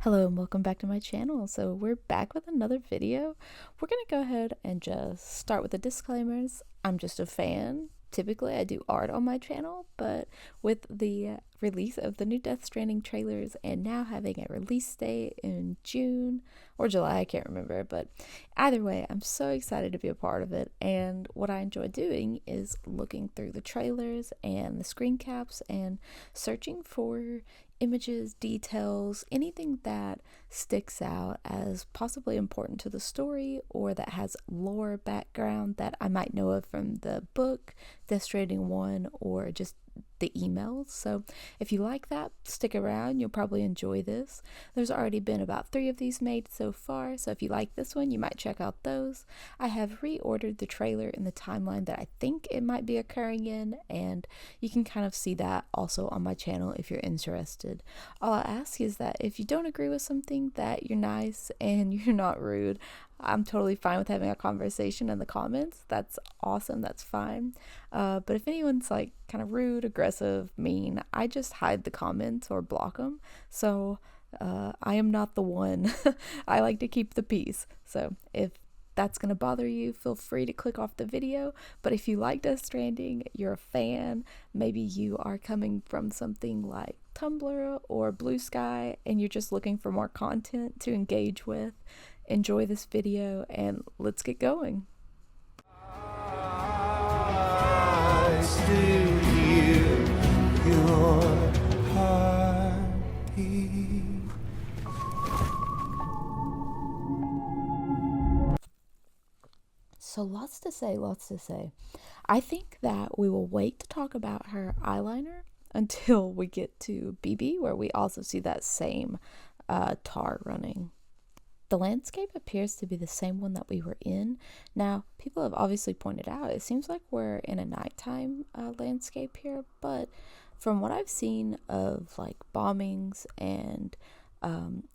Hello and welcome back to my channel. So we're back with another video. We're gonna go ahead and just start with the disclaimers. I'm just a fan. Typically I do art on my channel, but with the release of the new Death Stranding trailers and now having a release date in June or July, I can't remember, but either way, I'm so excited to be a part of it. And what I enjoy doing is looking through the trailers and the screen caps and searching for images, details, anything that sticks out as possibly important to the story or that has lore background that I might know of from the book, Death Stranding 1, or just the emails. So if you like that, stick around. You'll probably enjoy this. There's already been about 3 of these made so far, so if you like this one, you might check out those. I have reordered the trailer in the timeline that I think it might be occurring in, and you can kind of see that also on my channel if you're interested. All I ask is that if you don't agree with something, that you're nice and you're not rude. I'm totally fine with having a conversation in the comments. That's awesome. That's fine. But if anyone's like kind of rude, aggressive, mean, I just hide the comments or block them. So I am not the one. I like to keep the peace. So if that's going to bother you, feel free to click off the video. But if you like Death Stranding, you're a fan, maybe you are coming from something like Tumblr or Blue Sky and you're just looking for more content to engage with, enjoy this video and let's get going. I still hear your heartbeat. So lots to say, lots to say. I think that we will wait to talk about her eyeliner until we get to BB, where we also see that same tar running. The landscape appears to be the same one that we were in. Now, people have obviously pointed out, it seems like we're in a nighttime landscape here, but from what I've seen of like bombings and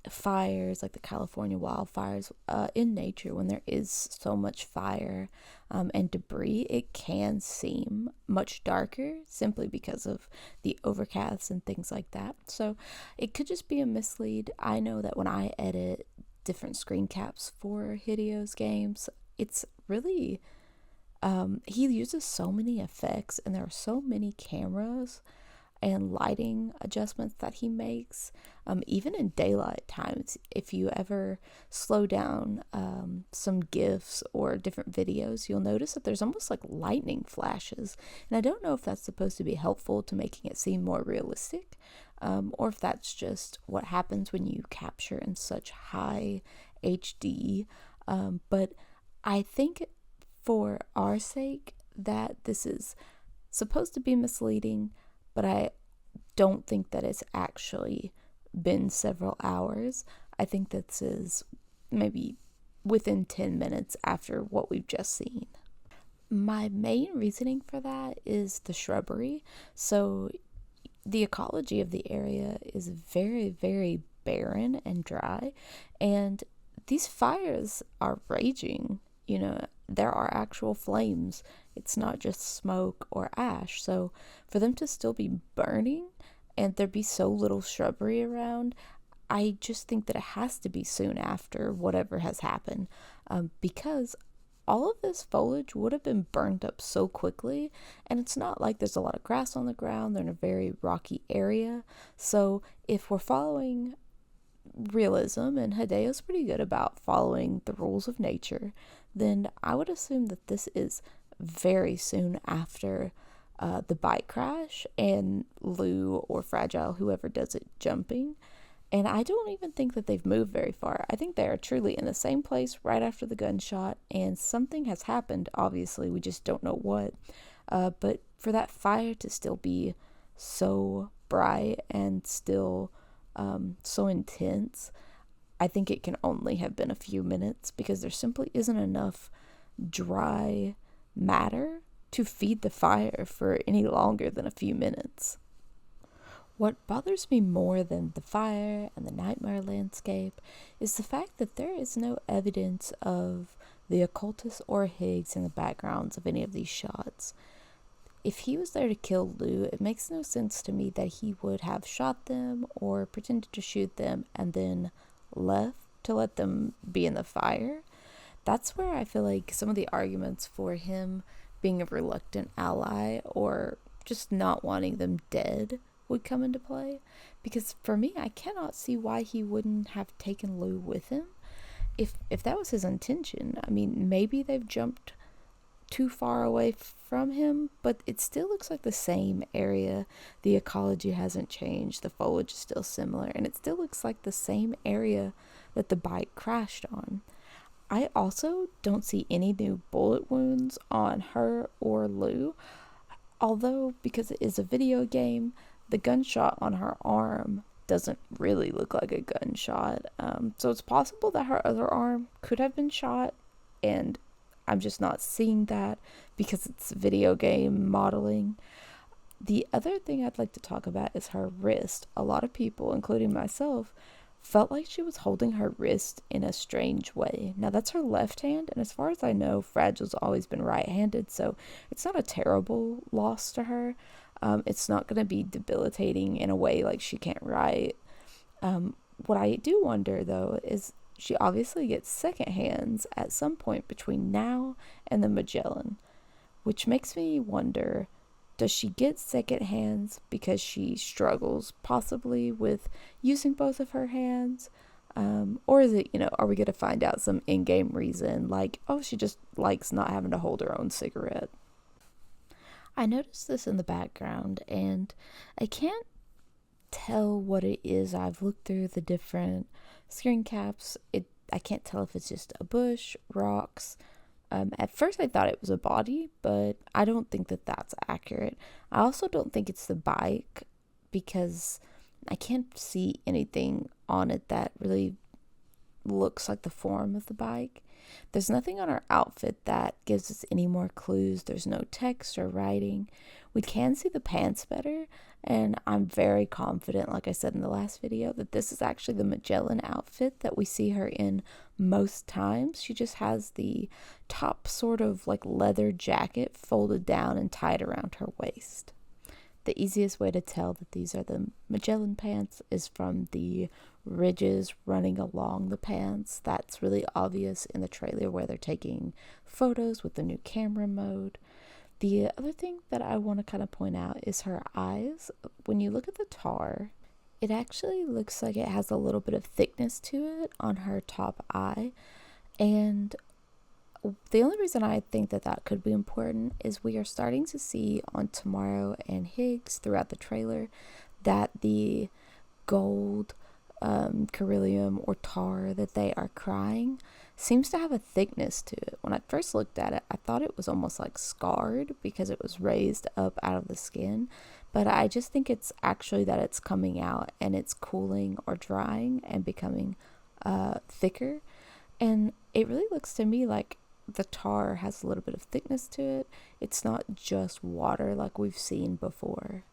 fires, like the California wildfires, in nature, when there is so much fire and debris, it can seem much darker simply because of the overcasts and things like that. So it could just be a mislead. I know that when I edit different screen caps for Hideo's games, it's really he uses so many effects and there are so many cameras and lighting adjustments that he makes, even in daylight times. If you ever slow down some GIFs or different videos, you'll notice that there's almost like lightning flashes, and I don't know if that's supposed to be helpful to making it seem more realistic, or if that's just what happens when you capture in such high HD, but I think for our sake that this is supposed to be misleading, but I don't think that it's actually been several hours. I think this is maybe within 10 minutes after what we've just seen. My main reasoning for that is the shrubbery. So the ecology of the area is very, very barren and dry, and these fires are raging. You know, there are actual flames. It's not just smoke or ash. So for them to still be burning and there be so little shrubbery around, I just think that it has to be soon after whatever has happened, because all of this foliage would have been burned up so quickly, and it's not like there's a lot of grass on the ground. They're in a very rocky area. So if we're following realism, and Hideo's pretty good about following the rules of nature, then I would assume that this is very soon after the bike crash and Lou or Fragile, whoever does it, jumping. And I don't even think that they've moved very far. I think they are truly in the same place right after the gunshot, and something has happened. Obviously, we just don't know what. But for that fire to still be so bright and still so intense, I think it can only have been a few minutes, because there simply isn't enough dry matter to feed the fire for any longer than a few minutes. What bothers me more than the fire and the nightmare landscape is the fact that there is no evidence of the occultist or Higgs in the backgrounds of any of these shots. if he was there to kill Lou, it makes no sense to me that he would have shot them or pretended to shoot them and then left to let them be in the fire. That's where I feel like some of the arguments for him being a reluctant ally or just not wanting them dead would come into play. Because for me, I cannot see why he wouldn't have taken Lou with him if that was his intention. I mean, maybe they've jumped too far away from him, but it still looks like the same area. The ecology hasn't changed, the foliage is still similar, and it still looks like the same area that the bike crashed on. I also don't see any new bullet wounds on her or Lou, although because it is a video game, the gunshot on her arm doesn't really look like a gunshot. So it's possible that her other arm could have been shot, and I'm just not seeing that because it's video game modeling. The other thing I'd like to talk about is her wrist. A lot of people, including myself, felt like she was holding her wrist in a strange way. Now, that's her left hand, and as far as I know, Fragile's always been right-handed, so it's not a terrible loss to her. It's not going to be debilitating in a way like she can't write. What I do wonder, though, is she obviously gets second hands at some point between now and the Magellan, which makes me wonder, does she get second hands because she struggles possibly with using both of her hands? Or is it, are we going to find out some in-game reason like, oh, she just likes not having to hold her own cigarette? I noticed this in the background, and I can't tell what it is. I've looked through the different screen caps. I can't tell if it's just a bush, rocks. At first I thought it was a body, but I don't think that that's accurate. I also don't think it's the bike because I can't see anything on it that really looks like the form of the bike. There's nothing on her outfit that gives us any more clues. There's no text or writing. We can see the pants better, and I'm very confident, like I said in the last video, that this is actually the Magellan outfit that we see her in most times. She just has the top sort of like leather jacket folded down and tied around her waist. The easiest way to tell that these are the Magellan pants is from the ridges running along the pants. That's really obvious in the trailer where they're taking photos with the new camera mode. The other thing that I want to kind of point out is her eyes. When you look at the tar, it actually looks like it has a little bit of thickness to it on her top eye. And the only reason I think that that could be important is we are starting to see on Tomorrow and Higgs throughout the trailer that the gold beryllium or tar that they are crying seems to have a thickness to it. When I first looked at it, I thought it was almost like scarred because it was raised up out of the skin, but I just think it's actually that it's coming out and it's cooling or drying and becoming thicker. And it really looks to me like the tar has a little bit of thickness to it. It's not just water like we've seen before.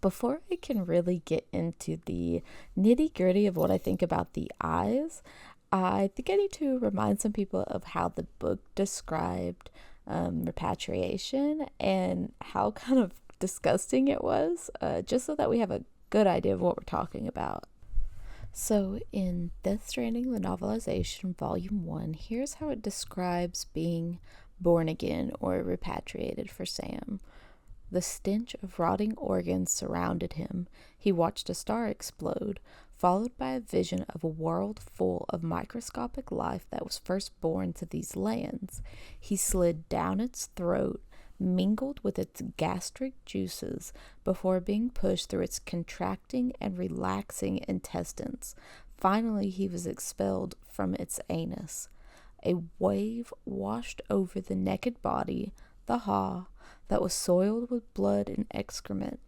Before I can really get into the nitty-gritty of what I think about the eyes, I think I need to remind some people of how the book described repatriation and how kind of disgusting it was, just so that we have a good idea of what we're talking about. So in Death Stranding, the novelization, Volume 1, here's how it describes being born again or repatriated for Sam. The stench of rotting organs surrounded him. He watched a star explode, followed by a vision of a world full of microscopic life that was first born to these lands. He slid down its throat, mingled with its gastric juices before being pushed through its contracting and relaxing intestines. Finally, he was expelled from its anus. A wave washed over the naked body, the haw, that was soiled with blood and excrement.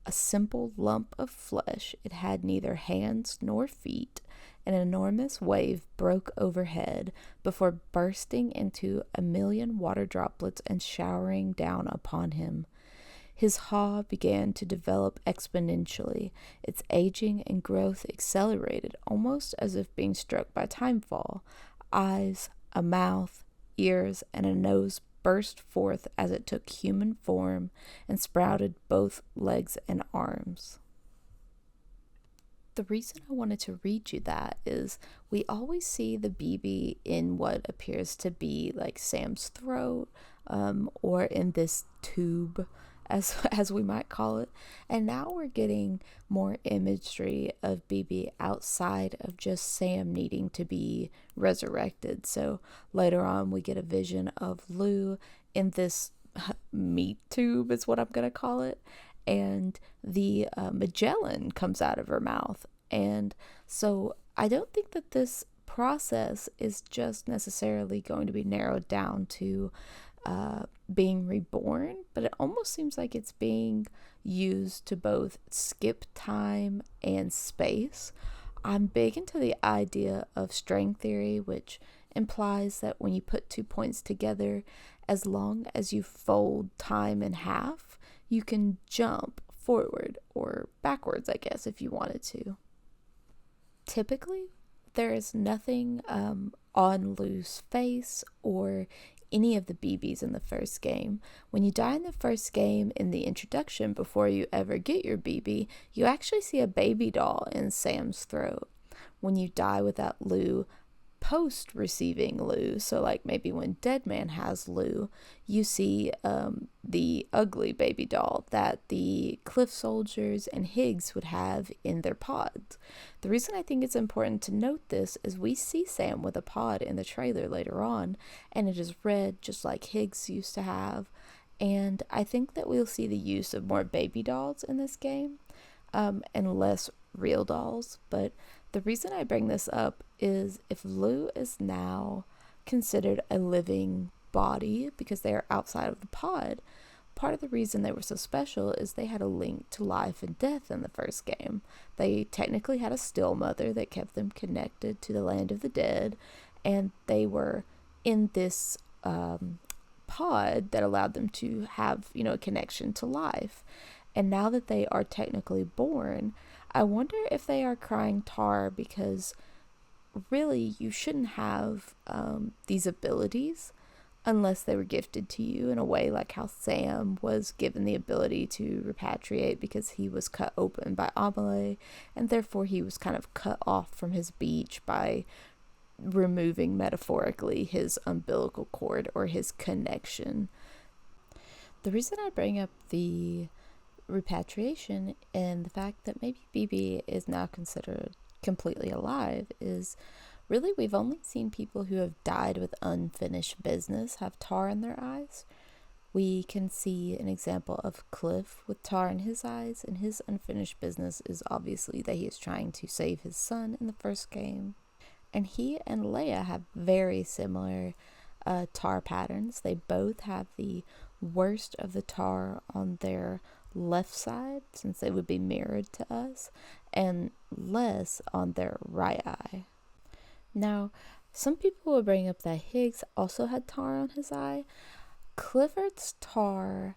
A simple lump of flesh, it had neither hands nor feet. An enormous wave broke overhead before bursting into a million water droplets and showering down upon him. His jaw began to develop exponentially. Its aging and growth accelerated, almost as if being struck by timefall. Eyes, a mouth, ears, and a nose burst forth as it took human form and sprouted both legs and arms. The reason I wanted to read you that is we always see the BB in what appears to be like Sam's throat, or in this tube, as we might call it. And now we're getting more imagery of BB outside of just Sam needing to be resurrected. So later on, we get a vision of Lou in this meat tube, is what I'm going to call it. And the Magellan comes out of her mouth. And so I don't think that this process is just necessarily going to be narrowed down to being reborn, but it almost seems like it's being used to both skip time and space. I'm big into the idea of string theory, which implies that when you put 2 points together, as long as you fold time in half, you can jump forward or backwards, I guess, if you wanted to. Typically, there is nothing on Lou's face or any of the BBs in the first game. When you die in the first game in the introduction, before you ever get your BB, you actually see a baby doll in Sam's throat. When you die without Lou, post receiving Lou, so like maybe when Deadman has Lou, you see the ugly baby doll that the Cliff Soldiers and Higgs would have in their pods. The reason I think it's important to note this is we see Sam with a pod in the trailer later on, and it is red just like Higgs used to have. And I think that we'll see the use of more baby dolls in this game, and less real dolls. But the reason I bring this up is if Lou is now considered a living body because they are outside of the pod, part of the reason they were so special is they had a link to life and death in the first game. They technically had a still mother that kept them connected to the land of the dead, and they were in this pod that allowed them to have, a connection to life. And now that they are technically born, I wonder if they are crying tar because really you shouldn't have these abilities unless they were gifted to you in a way like how Sam was given the ability to repatriate because he was cut open by Amelie, and therefore he was kind of cut off from his beach by removing metaphorically his umbilical cord or his connection. The reason I bring up the repatriation and the fact that maybe BB is now considered completely alive is really we've only seen people who have died with unfinished business have tar in their eyes. We can see an example of Cliff with tar in his eyes, and his unfinished business is obviously that he is trying to save his son in the first game. And he and Leia have very similar tar patterns. They both have the worst of the tar on their left side, since they would be mirrored to us, and less on their right eye. Now, some people will bring up that Higgs also had tar on his eye. Clifford's tar,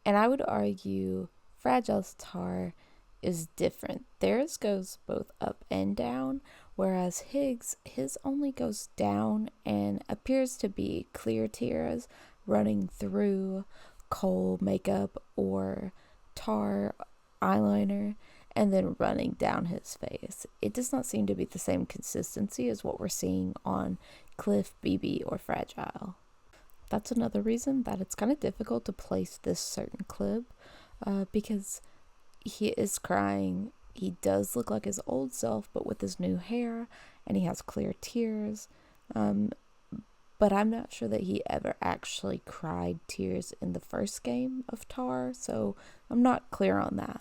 and I would argue Fragile's tar, is different. Theirs goes both up and down, whereas Higgs, his only goes down and appears to be clear tears running through kohl makeup or tar eyeliner and then running down his face. It does not seem to be the same consistency as what we're seeing on Cliff, BB, or Fragile. That's another reason that it's kind of difficult to place this certain clip, because he is crying. He does look like his old self, but with his new hair, and he has clear tears. But I'm not sure that he ever actually cried tears in the first game of Tar, so I'm not clear on that.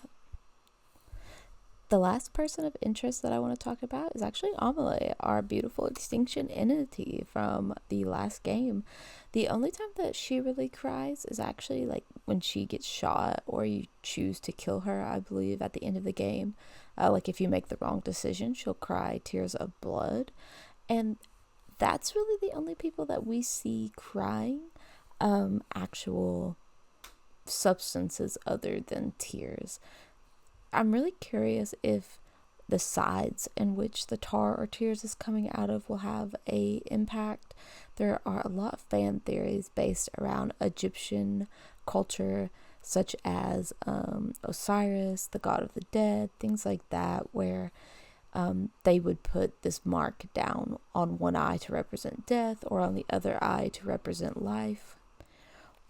The last person of interest that I want to talk about is actually Amelie, our beautiful extinction entity from the last game. The only time that she really cries is actually like when she gets shot or you choose to kill her, I believe, at the end of the game. Like if you make the wrong decision, she'll cry tears of blood. And that's really the only people that we see crying actual substances other than tears. I'm really curious if the sides in which the tar or tears is coming out of will have a impact. There are a lot of fan theories based around Egyptian culture, such as Osiris, the god of the dead, things like that, where they would put this mark down on one eye to represent death or on the other eye to represent life.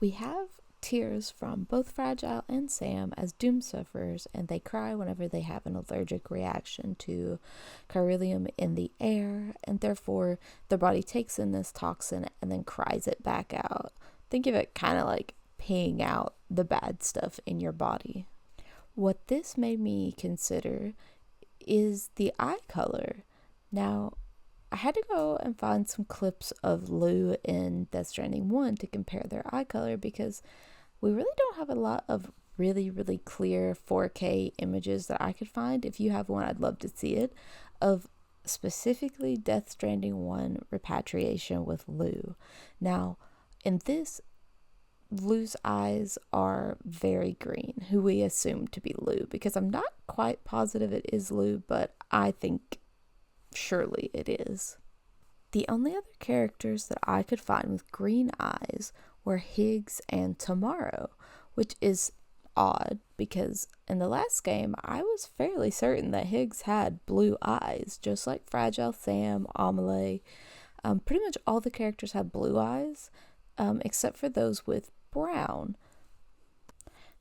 We have tears from both Fragile and Sam as doom sufferers, and they cry whenever they have an allergic reaction to chiralium in the air, and therefore their body takes in this toxin and then cries it back out. Think of it kind of like peeing out the bad stuff in your body. What this made me consider is the eye color. Now, I had to go and find some clips of Lou in Death Stranding 1 to compare their eye color, because we really don't have a lot of really, really clear 4K images that I could find. If you have one, I'd love to see it, of specifically Death Stranding 1 Repatriation with Lou. Now, in this, Lou's eyes are very green, who we assume to be Lou, because I'm not quite positive it is Lou, but I think surely it is. The only other characters that I could find with green eyes were Higgs and Tomorrow, which is odd because in the last game I was fairly certain that Higgs had blue eyes, just like Fragile Sam, Amelie. Pretty much all the characters had blue eyes, except for those with brown.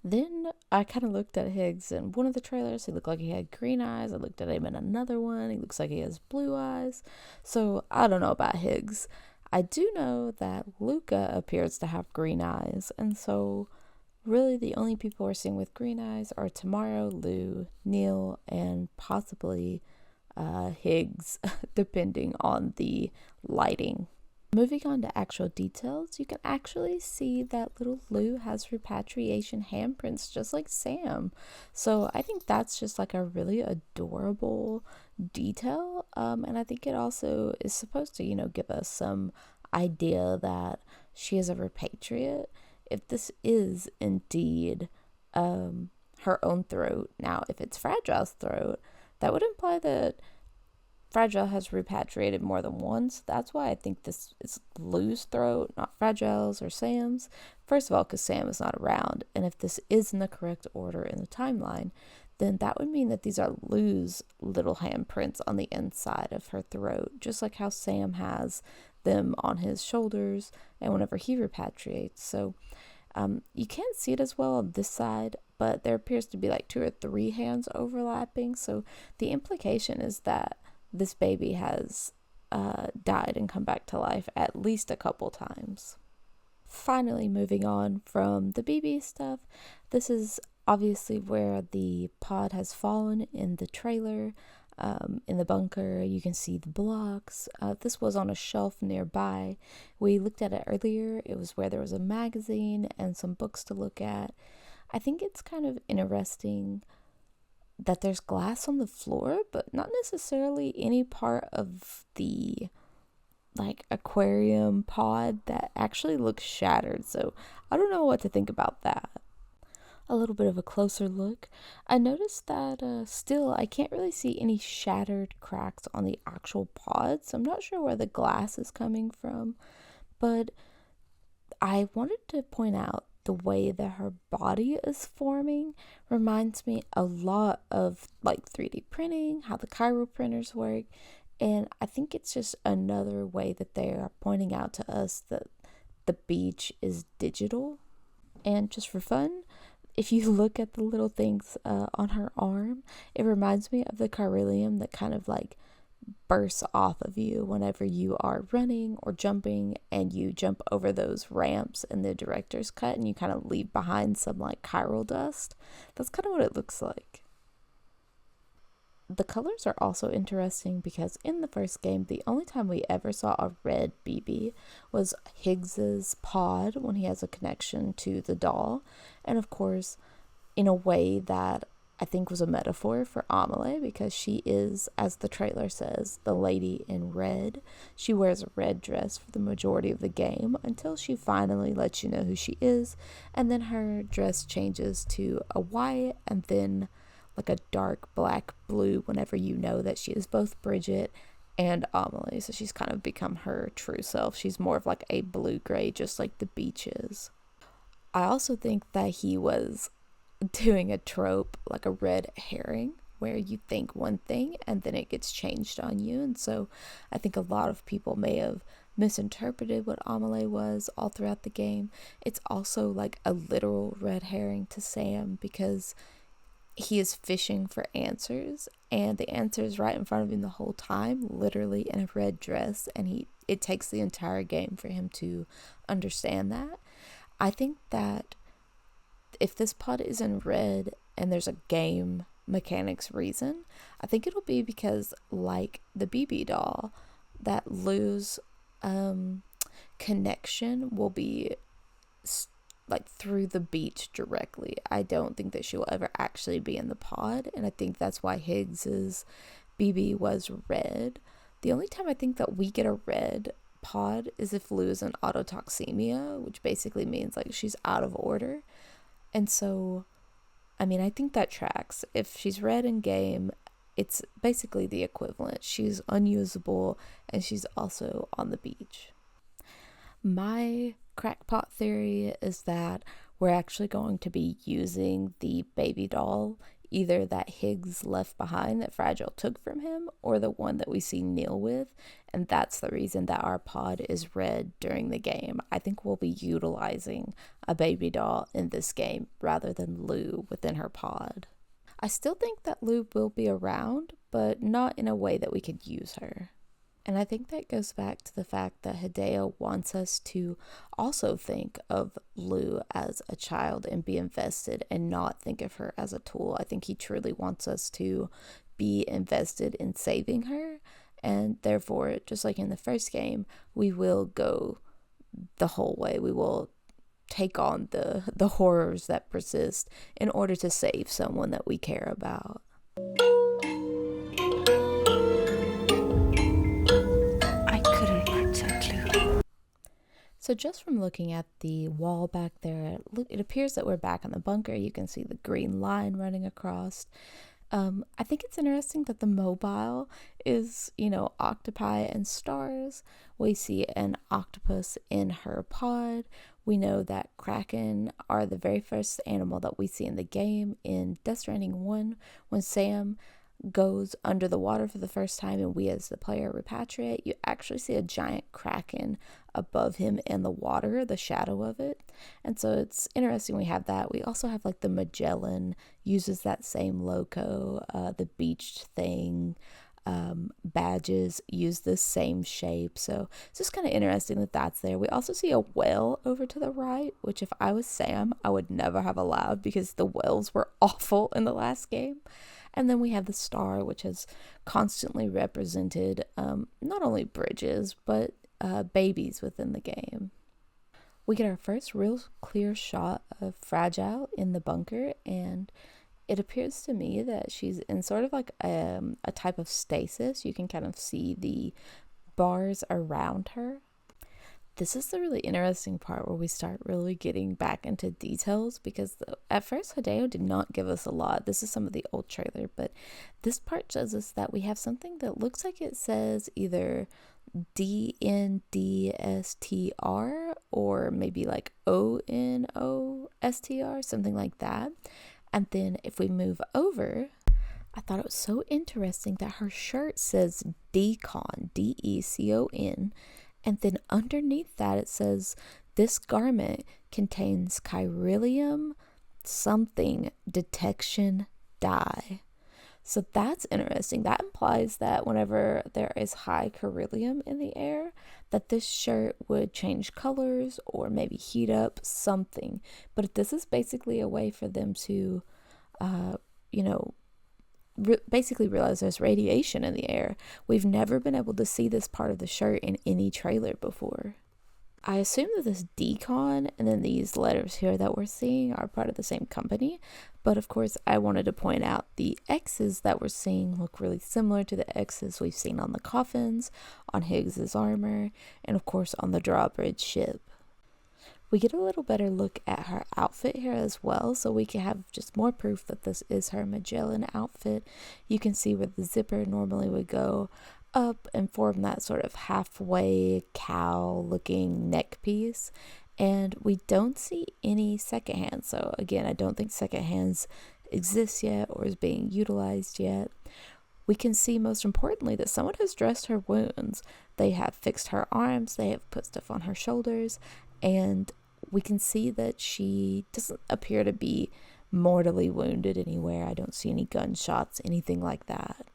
Then I kind of looked at Higgs in one of the trailers. He looked like he had green eyes. I looked at him in another one. He looks like he has blue eyes. So I don't know about Higgs. I do know that Luca appears to have green eyes. And so really the only people we're seeing with green eyes are Tomorrow, Lou, Neil, and possibly Higgs, depending on the lighting. Moving on to actual details, you can actually see that little Lou has repatriation handprints just like Sam. So I think that's just like a really adorable detail. And I think it also is supposed to, give us some idea that she is a repatriate. If this is indeed her own throat, now if it's Fragile's throat, that would imply that Fragile has repatriated more than once. That's why I think this is Lou's throat, not Fragile's or Sam's. First of all, because Sam is not around, and if this is in the correct order in the timeline, then that would mean that these are Lou's little handprints on the inside of her throat, just like how Sam has them on his shoulders and whenever he repatriates. So you can't see it as well on this side, but there appears to be like 2 or 3 hands overlapping. So the implication is that this baby has died and come back to life at least a couple times. Finally, moving on from the BB stuff, this is obviously where the pod has fallen in the trailer. In the bunker, you can see the blocks. This was on a shelf nearby. We looked at it earlier. It was where there was a magazine and some books to look at. I think it's kind of interesting that there's glass on the floor, but not necessarily any part of the aquarium pod that actually looks shattered. So I don't know what to think about that. A little bit of a closer look, I noticed that still I can't really see any shattered cracks on the actual pod, so I'm not sure where the glass is coming from, but I wanted to point out the way that her body is forming reminds me a lot of 3D printing, how the chiral printers work, and I think it's just another way that they are pointing out to us that the beach is digital. And just for fun, if you look at the little things on her arm, it reminds me of the chiralium that kind of bursts off of you whenever you are running or jumping and you jump over those ramps in the director's cut and you kind of leave behind some chiral dust. That's kind of what it looks like. The colors are also interesting because in the first game, the only time we ever saw a red BB was Higgs's pod when he has a connection to the doll. And of course, in a way that I think was a metaphor for Amelie, because she is, as the trailer says, the lady in red. She wears a red dress for the majority of the game until she finally lets you know who she is, and then her dress changes to a white and then like a dark black blue whenever you know that she is both Bridget and Amelie. So she's kind of become her true self. She's more of like a blue-gray, just like the beach is. I also think that he was doing a trope, like a red herring, where you think one thing and then it gets changed on you. And so I think a lot of people may have misinterpreted what Amelie was all throughout the game. It's also like a literal red herring to Sam, because he is fishing for answers, and the answer is right in front of him the whole time, literally in a red dress, and it takes the entire game for him to understand that. I think that if this pod is in red and there's a game mechanics reason, I think it'll be because, like the BB doll, that Lou's connection will be like through the beach directly. I don't think that she will ever actually be in the pod, and I think that's why Higgs's BB was red. The only time I think that we get a red pod is if Lou is in autotoxemia, which basically means like she's out of order. And so, I mean, I think that tracks. If she's red in game, it's basically the equivalent. She's unusable, and she's also on the beach. My crackpot theory is that we're actually going to be using the baby doll, either that Higgs left behind that Fragile took from him, or the one that we see Neil with, and that's the reason that our pod is red during the game. I think we'll be utilizing a baby doll in this game rather than Lou within her pod. I still think that Lou will be around, but not in a way that we could use her. And I think that goes back to the fact that Hideo wants us to also think of Lou as a child and be invested and not think of her as a tool. I think he truly wants us to be invested in saving her. And therefore, just like in the first game, we will go the whole way. We will take on the horrors that persist in order to save someone that we care about. So just from looking at the wall back there, it appears that we're back in the bunker. You can see the green line running across. I think it's interesting that the mobile is, octopi and stars. We see an octopus in her pod. We know that kraken are the very first animal that we see in the game in Death Stranding 1 when Sam goes under the water for the first time and we as the player repatriate. You actually see a giant kraken above him in the water, the shadow of it. And so it's interesting we have that. We also have like the Magellan uses that same logo, the beached thing, badges use the same shape. So it's just kind of interesting that that's there. We also see a whale over to the right, which if I was Sam, I would never have allowed because the whales were awful in the last game. And then we have the star, which has constantly represented not only bridges, but babies within the game. We get our first real clear shot of Fragile in the bunker, and it appears to me that she's in sort of like a type of stasis. You can kind of see the bars around her. This is the really interesting part where we start really getting back into details, because at first Hideo did not give us a lot. This is some of the old trailer, but this part shows us that we have something that looks like it says either DNDSTR or maybe like ONOSTR, something like that. And then if we move over, I thought it was so interesting that her shirt says Decon, DECON, and then underneath that it says this garment contains chiralium something detection dye. So that's interesting. That implies that whenever there is high chiralium in the air, that this shirt would change colors or maybe heat up something. But if this is basically a way for them to, basically realize there's radiation in the air. We've never been able to see this part of the shirt in any trailer before. I assume that this decon and then these letters here that we're seeing are part of the same company, but of course I wanted to point out the X's that we're seeing look really similar to the X's we've seen on the coffins, on Higgs's armor, and of course on the drawbridge ship. We get a little better look at her outfit here as well, so we can have just more proof that this is her Magellan outfit. You can see where the zipper normally would go up and form that sort of halfway cowl looking neck piece, and we don't see any second hands. So again, I don't think second hands exists yet or is being utilized yet. We can see most importantly that someone has dressed her wounds. They have fixed her arms, they have put stuff on her shoulders, and we can see that she doesn't appear to be mortally wounded anywhere. I don't see any gunshots, anything like that.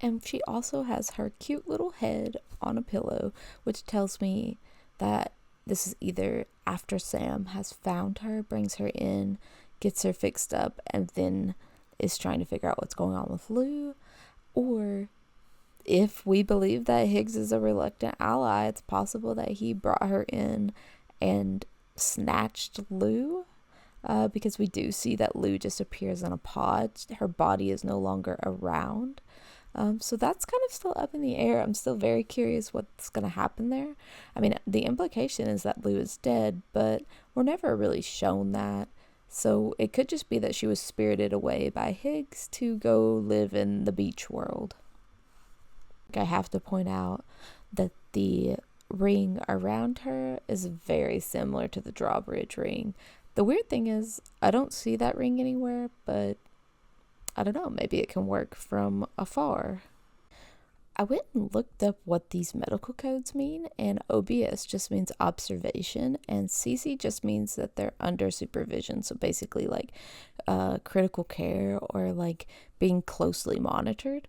And she also has her cute little head on a pillow, which tells me that this is either after Sam has found her, brings her in, gets her fixed up, and then is trying to figure out what's going on with Lou, or if we believe that Higgs is a reluctant ally, it's possible that he brought her in and snatched Lou, because we do see that Lou just appears in a pod. Her body is no longer around. So that's kind of still up in the air. I'm still very curious what's going to happen there. I mean, the implication is that Lou is dead, but we're never really shown that. So it could just be that she was spirited away by Higgs to go live in the beach world. I have to point out that the ring around her is very similar to the drawbridge ring. The weird thing is I don't see that ring anywhere, but I don't know, maybe it can work from afar. I went and looked up what these medical codes mean, and OBS just means observation, and CC just means that they're under supervision. So basically like critical care or like being closely monitored.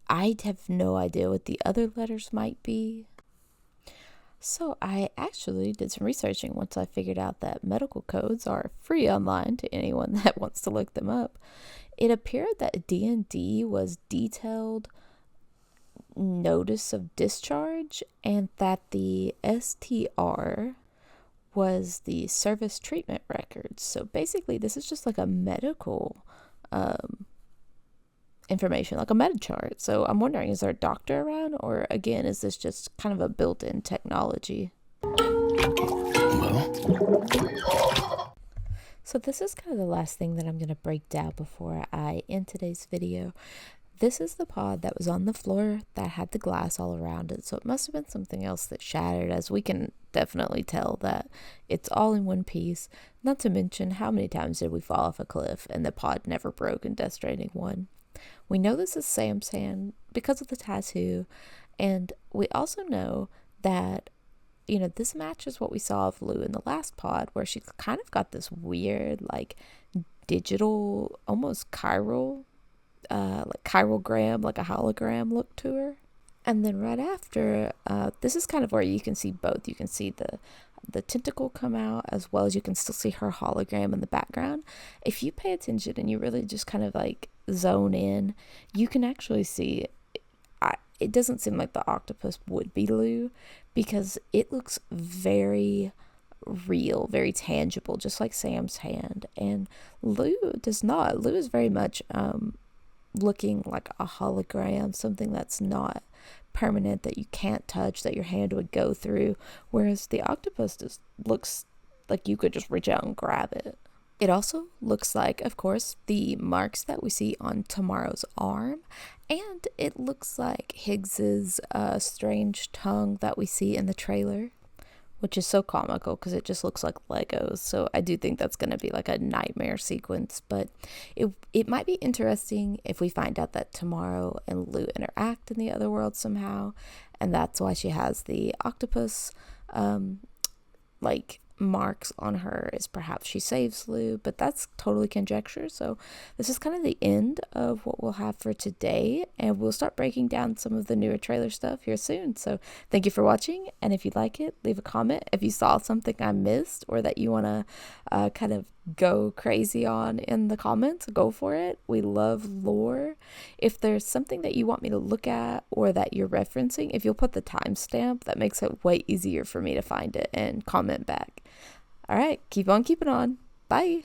I have no idea what the other letters might be. So I actually did some researching once I figured out that medical codes are free online to anyone that wants to look them up. It appeared that D&D was detailed notice of discharge, and that the STR was the service treatment records. So basically this is just like a medical information, like a med chart. So I'm wondering, is there a doctor around, or again, is this just kind of a built-in technology? So this is kind of the last thing that I'm going to break down before I end today's video. This is the pod that was on the floor that had the glass all around it, so it must have been something else that shattered, as we can definitely tell that it's all in one piece. Not to mention, how many times did we fall off a cliff and the pod never broke in Death Stranding 1? We know this is Sam's hand because of the tattoo, and we also know that, you know, this matches what we saw of Lou in the last pod, where she kind of got this weird, like, digital, almost chiralgram, like a hologram look to her. And then right after, this is kind of where you can see both. You can see the tentacle come out, as well as you can still see her hologram in the background. If you pay attention and you really just kind of like zone in, you can actually see it doesn't seem like the octopus would be Lou, because it looks very real, very tangible, just like Sam's hand. And Lou does not. Lou is very much looking like a hologram, something that's not permanent, that you can't touch, that your hand would go through, whereas the octopus just looks like you could just reach out and grab it. It also looks like, of course, the marks that we see on Tomorrow's arm, and it looks like Higgs's strange tongue that we see in the trailer, which is so comical because it just looks like Legos. So I do think that's going to be like a nightmare sequence, but it might be interesting if we find out that Tomorrow and Lou interact in the other world somehow, and that's why she has the octopus like marks on her, is perhaps she saves Lou, but that's totally conjecture. So this is kind of the end of what we'll have for today, and we'll start breaking down some of the newer trailer stuff here soon. So thank you for watching, and if you like it, leave a comment if you saw something I missed or that you want to kind of go crazy on in the comments. Go for it. We love lore. If there's something that you want me to look at or that you're referencing, if you'll put the timestamp, that makes it way easier for me to find it and comment back. All right, keep on keeping on. Bye.